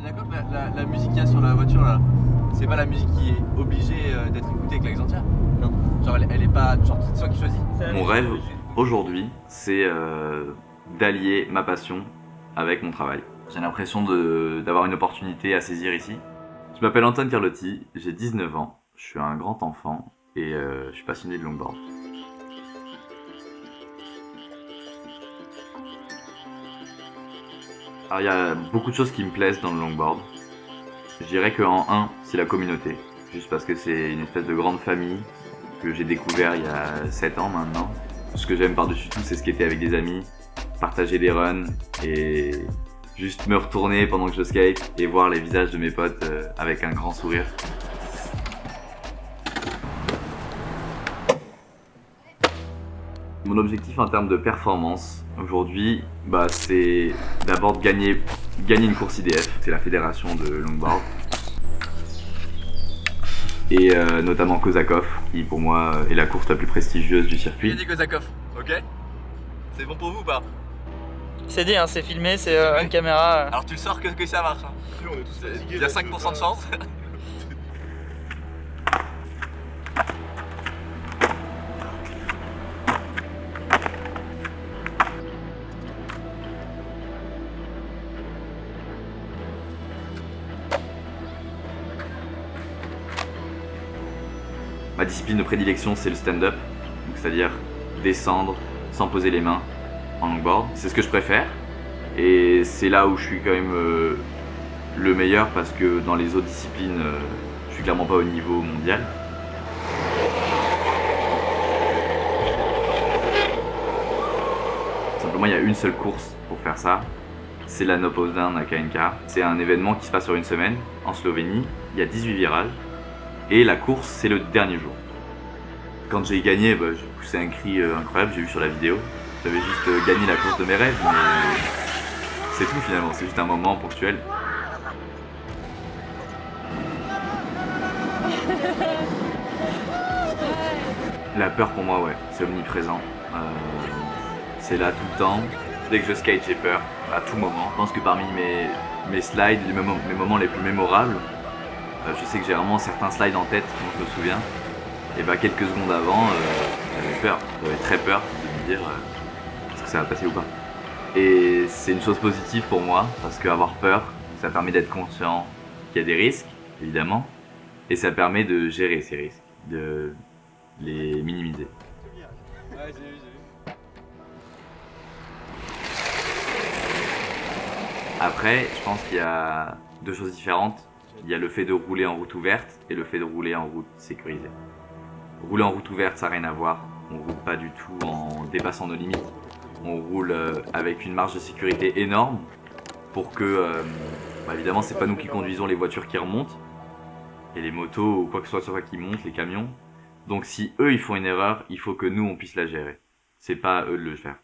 est d'accord que la musique qu'il y a sur la voiture là, c'est pas la musique qui est obligée d'être écoutée avec la entière? Non. Genre elle est pas. Genre c'est toi qui choisis? Mon rêve aujourd'hui, c'est d'allier ma passion avec mon travail. J'ai l'impression d'avoir une opportunité à saisir ici. Je m'appelle Antoine Carlotti, j'ai 19 ans, je suis un grand enfant et je suis passionné de longboard. Alors il y a beaucoup de choses qui me plaisent dans le longboard. Je dirais qu'en un, c'est la communauté. Juste parce que c'est une espèce de grande famille que j'ai découvert il y a 7 ans maintenant. Ce que j'aime par-dessus tout, c'est skater avec des amis, partager des runs et juste me retourner pendant que je skate et voir les visages de mes potes avec un grand sourire. Mon objectif en termes de performance aujourd'hui, c'est d'abord de gagner une course IDF, c'est la fédération de longboard. Et notamment Kozakov, qui pour moi est la course la plus prestigieuse du circuit. J'ai dit Kozakov, ok? C'est bon pour vous ou pas? C'est dit, hein, c'est filmé, c'est une caméra. Alors tu le sors que ça marche. Hein. Il y a 5% de chance. Ma discipline de prédilection, c'est le stand-up, c'est-à-dire descendre sans poser les mains en longboard. C'est ce que je préfère et c'est là où je suis quand même le meilleur parce que dans les autres disciplines, je suis clairement pas au niveau mondial. Simplement, il y a une seule course pour faire ça, c'est la No Pose Down à KNK. C'est un événement qui se passe sur une semaine en Slovénie, il y a 18 virages. Et la course, c'est le dernier jour. Quand j'ai gagné, j'ai poussé un cri incroyable, j'ai vu sur la vidéo. J'avais juste gagné la course de mes rêves, mais c'est tout finalement, c'est juste un moment ponctuel. La peur pour moi, ouais, c'est omniprésent. C'est là tout le temps. Dès que je skate, j'ai peur, à tout moment. Je pense que parmi mes slides, mes moments les plus mémorables, je sais que j'ai vraiment certains slides en tête dont je me souviens. Et quelques secondes avant, j'avais peur. J'avais très peur de me dire est-ce que ça va passer ou pas. Et c'est une chose positive pour moi parce qu'avoir peur, ça permet d'être conscient qu'il y a des risques, évidemment, et ça permet de gérer ces risques, de les minimiser. Ouais, j'ai vu. Après, je pense qu'il y a deux choses différentes. Il y a le fait de rouler en route ouverte et le fait de rouler en route sécurisée. Rouler en route ouverte, ça n'a rien à voir. On roule pas du tout en dépassant nos limites. On roule avec une marge de sécurité énorme pour que, évidemment, c'est pas nous qui conduisons les voitures qui remontent et les motos ou quoi que ce soit qui montent, les camions. Donc si eux ils font une erreur, il faut que nous on puisse la gérer. C'est pas à eux de le faire.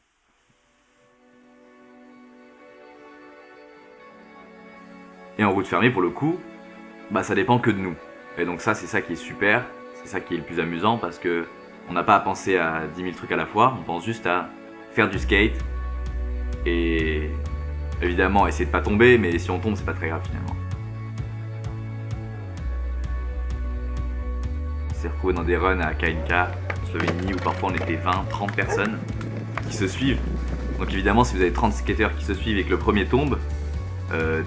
Et en route fermée, pour le coup, ça dépend que de nous. Et donc ça, c'est ça qui est super, c'est ça qui est le plus amusant parce que on n'a pas à penser à 10 000 trucs à la fois, on pense juste à faire du skate et évidemment essayer de pas tomber, mais si on tombe, c'est pas très grave finalement. On s'est retrouvé dans des runs à KNK, en Slovénie, où parfois on était 20, 30 personnes qui se suivent. Donc évidemment, si vous avez 30 skateurs qui se suivent et que le premier tombe,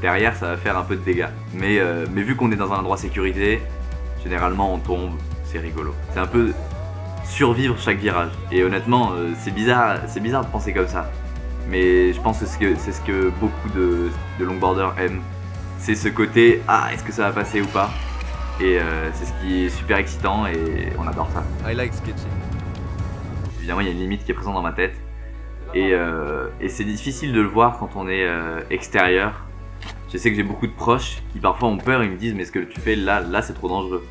derrière ça va faire un peu de dégâts. Mais vu qu'on est dans un endroit sécurisé, généralement on tombe, c'est rigolo. C'est un peu survivre chaque virage. Et honnêtement, c'est bizarre de penser comme ça. Mais je pense que c'est ce que beaucoup de longboarders aiment. C'est ce côté, est-ce que ça va passer ou pas? Et c'est ce qui est super excitant et on adore ça. I like sketching. Évidemment, il y a une limite qui est présente dans ma tête. Et c'est difficile de le voir quand on est extérieur. Je sais que j'ai beaucoup de proches qui parfois ont peur, ils me disent mais ce que tu fais là c'est trop dangereux.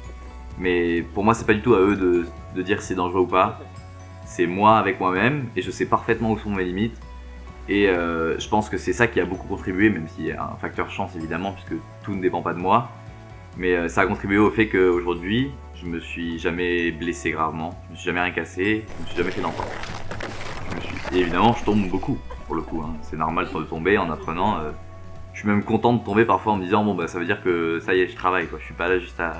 Mais pour moi c'est pas du tout à eux de dire si c'est dangereux ou pas. C'est moi avec moi-même et je sais parfaitement où sont mes limites. Et je pense que c'est ça qui a beaucoup contribué, même s'il y a un facteur chance évidemment puisque tout ne dépend pas de moi. Mais ça a contribué au fait qu'aujourd'hui je me suis jamais blessé gravement, je me suis jamais rien cassé, je me suis jamais fait d'enfant. Et évidemment je tombe beaucoup pour le coup, hein. C'est normal de tomber en apprenant. Je suis même content de tomber parfois en me disant bon bah ça veut dire que ça y est, je travaille quoi. Je suis pas là juste à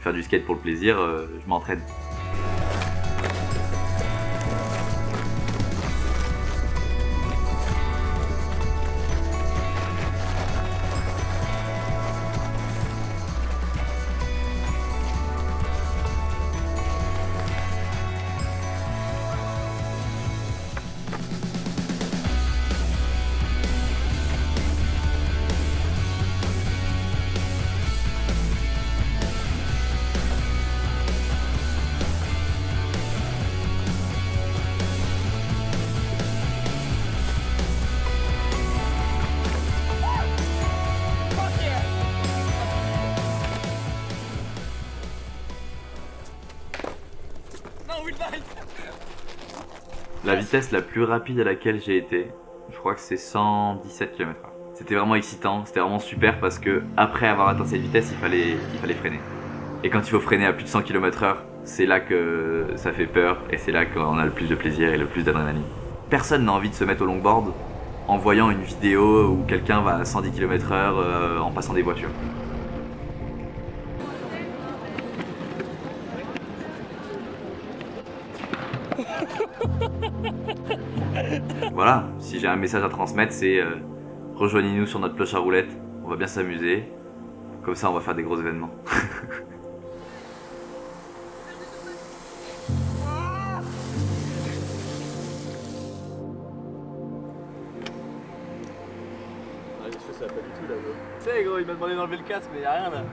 faire du skate pour le plaisir, je m'entraîne. La vitesse la plus rapide à laquelle j'ai été, je crois que c'est 117 km/h. C'était vraiment excitant, c'était vraiment super parce que après avoir atteint cette vitesse, il fallait freiner. Et quand il faut freiner à plus de 100 km/h, c'est là que ça fait peur et c'est là qu'on a le plus de plaisir et le plus d'adrénaline. Personne n'a envie de se mettre au longboard en voyant une vidéo où quelqu'un va à 110 km/h en passant des voitures. Voilà, si j'ai un message à transmettre, c'est rejoignez-nous sur notre cloche à roulettes, on va bien s'amuser, comme ça on va faire des gros événements. Ça va pas du tout là. Tu sais gros, il m'a demandé d'enlever le casque mais y'a rien là.